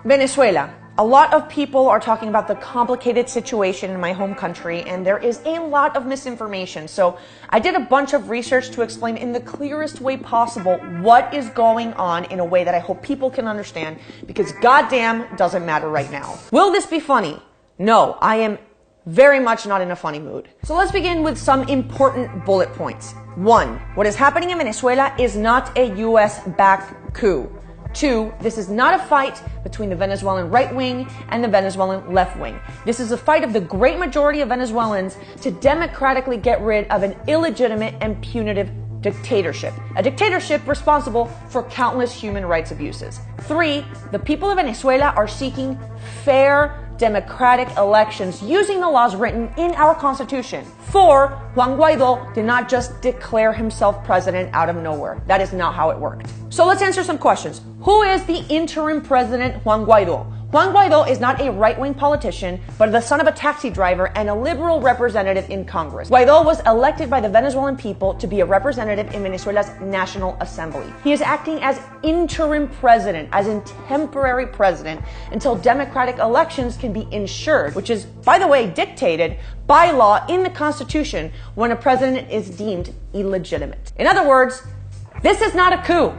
Venezuela. A lot of people are talking about the complicated situation in my home country, and there is a lot of misinformation. So I did a bunch of research to explain in the clearest way possible what is going on in a way that I hope people can understand, because goddamn doesn't matter right now. Will this be funny? No, I am very much not in a funny mood. So let's begin with some important bullet points. 1. What is happening in Venezuela is not a US-backed coup. 2, this is not a fight between the Venezuelan right wing and the Venezuelan left wing. This is a fight of the great majority of Venezuelans to democratically get rid of an illegitimate and punitive dictatorship. A dictatorship responsible for countless human rights abuses. 3, the people of Venezuela are seeking fair, democratic elections using the laws written in our constitution. 4, Juan Guaido did not just declare himself president out of nowhere. That is not how it worked. So let's answer some questions. Who is the interim president, Juan Guaido? Juan Guaido is not a right-wing politician, but the son of a taxi driver and a liberal representative in Congress. Guaido was elected by the Venezuelan people to be a representative in Venezuela's National Assembly. He is acting as interim president, as in temporary president, until democratic elections can be ensured, which is, by the way, dictated by law in the Constitution when a president is deemed illegitimate. In other words, this is not a coup.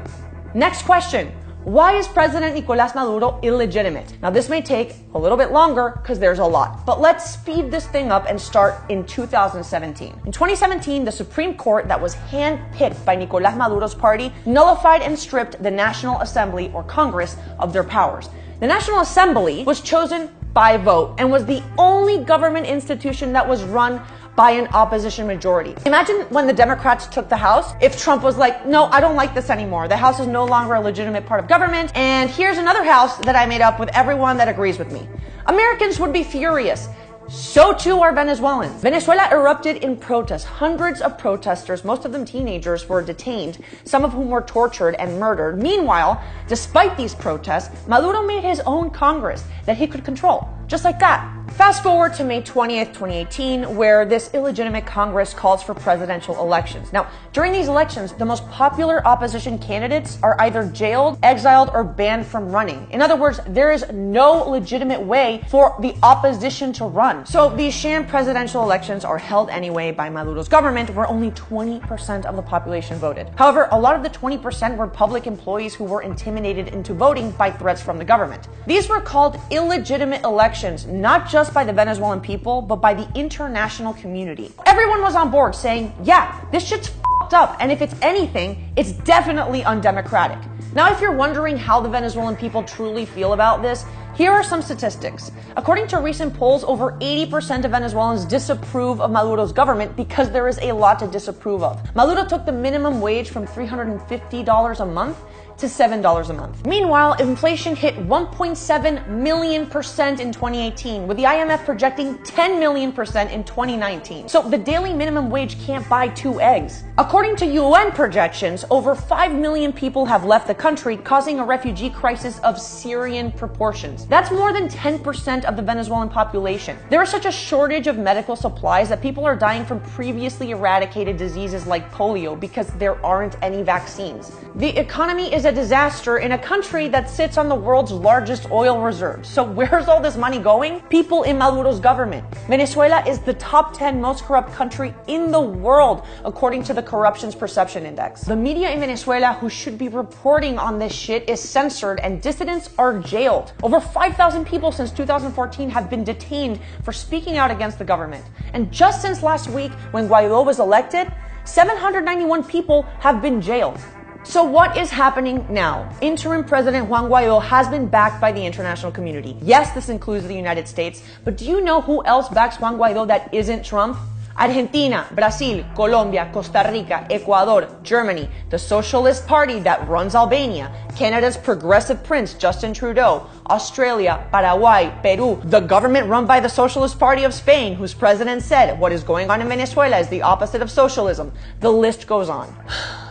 Next question. Why is President Nicolás Maduro illegitimate? Now, this may take a little bit longer because there's a lot, but let's speed this thing up and start in 2017. In 2017, the Supreme Court that was handpicked by Nicolás Maduro's party nullified and stripped the National Assembly or Congress of their powers. The National Assembly was chosen by vote and was the only government institution that was run by an opposition majority. Imagine when the Democrats took the House, if Trump was like, no, I don't like this anymore. The House is no longer a legitimate part of government, and here's another House that I made up with everyone that agrees with me. Americans would be furious. So too are Venezuelans. Venezuela erupted in protests. Hundreds of protesters, most of them teenagers, were detained, some of whom were tortured and murdered. Meanwhile, despite these protests, Maduro made his own Congress that he could control, just like that. Fast forward to May 20th, 2018, where this illegitimate Congress calls for presidential elections. Now, during these elections, the most popular opposition candidates are either jailed, exiled, or banned from running. In other words, there is no legitimate way for the opposition to run. So these sham presidential elections are held anyway by Maduro's government, where only 20% of the population voted. However, a lot of the 20% were public employees who were intimidated into voting by threats from the government. These were called illegitimate elections, not just by the Venezuelan people, but by the international community. Everyone was on board saying, yeah, this shit's f***ed up, and if it's anything, it's definitely undemocratic. Now, if you're wondering how the Venezuelan people truly feel about this, here are some statistics. According to recent polls, over 80% of Venezuelans disapprove of Maduro's government because there is a lot to disapprove of. Maduro took the minimum wage from $350 a month to $7 a month. Meanwhile, inflation hit 1.7 million % in 2018, with the IMF projecting 10 million % in 2019. So the daily minimum wage can't buy 2 eggs. According to UN projections, over 5 million people have left the country, causing a refugee crisis of Syrian proportions. That's more than 10% of the Venezuelan population. There is such a shortage of medical supplies that people are dying from previously eradicated diseases like polio because there aren't any vaccines. The economy is a disaster in a country that sits on the world's largest oil reserves. So where's all this money going? People in Maduro's government. Venezuela is the top 10 most corrupt country in the world, according to the Corruption's Perception Index. The media in Venezuela who should be reporting on this shit is censored and dissidents are jailed. Over 5,000 people since 2014 have been detained for speaking out against the government. And just since last week, when Guaido was elected, 791 people have been jailed. So what is happening now? Interim President Juan Guaido has been backed by the international community. Yes, this includes the United States, but do you know who else backs Juan Guaido that isn't Trump? Argentina, Brazil, Colombia, Costa Rica, Ecuador, Germany, the Socialist Party that runs Albania, Canada's progressive prince Justin Trudeau, Australia, Paraguay, Peru, the government run by the Socialist Party of Spain, whose president said what is going on in Venezuela is the opposite of socialism. The list goes on.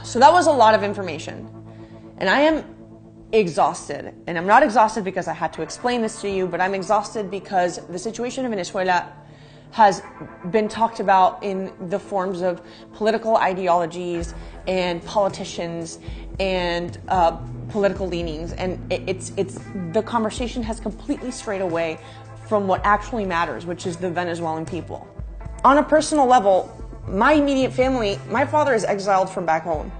So that was a lot of information, and I am exhausted. And I'm not exhausted because I had to explain this to you, but I'm exhausted because the situation in Venezuela has been talked about in the forms of political ideologies and politicians and political leanings, and it's the conversation has completely strayed away from what actually matters, which is the Venezuelan people. On a personal level, my immediate family, my father is exiled from back home.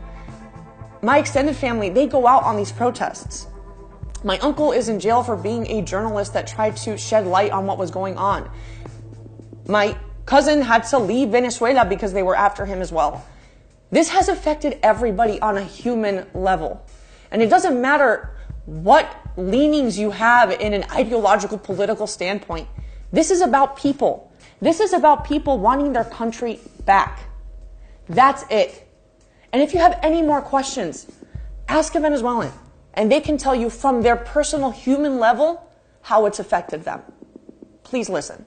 My extended family, they go out on these protests. My uncle is in jail for being a journalist that tried to shed light on what was going on. My cousin had to leave Venezuela because they were after him as well. This has affected everybody on a human level. And it doesn't matter what leanings you have in an ideological political standpoint. This is about people. This is about people wanting their country back. That's it. And if you have any more questions, ask a Venezuelan, and they can tell you from their personal human level how it's affected them. Please listen.